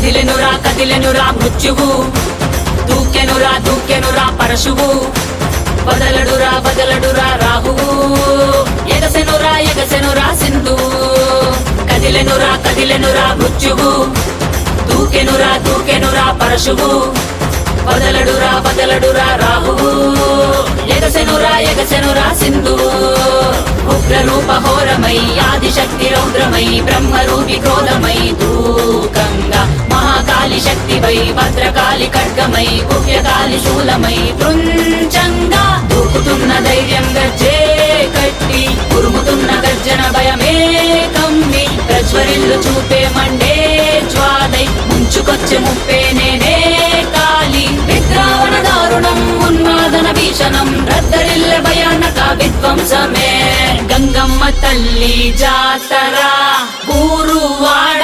కదిలెనురా మృత్యువు, దూకెనురా పరశువు, వదలడురా రాహువు, ఎగసెనురా సింధువు. కదిలెనురా మృత్యువు, దూకెనురా పరశువు, వదలడురా రాహువు, ఎగసెనురా సింధువు. ఉగ్రరూప ఘోరమై ఆదిశక్తి రౌద్రమై బ్రహ్మరూపి క్రోధమై దూకంగా మహాకాళి శక్తివై భద్రకాళి ఖడ్గమై గుహ్యకాళి శూలమై తృంచంగా దూకుతున్న ధైర్యం గర్జే కట్టి ఉరుముతున్న గర్జన భయమే కమ్మి ప్రజ్వరిల్లు చూపే మండే జ్వాలై ముంచుకొచ్చే ముప్పే నేనే కాళి. విద్రావణ దారుణం ఉన్మాదన భీషణం రద్దరిల్లె భయానక విధ్వంసమే. గంగమ్మ తల్లి జాతర ఊరు వాడ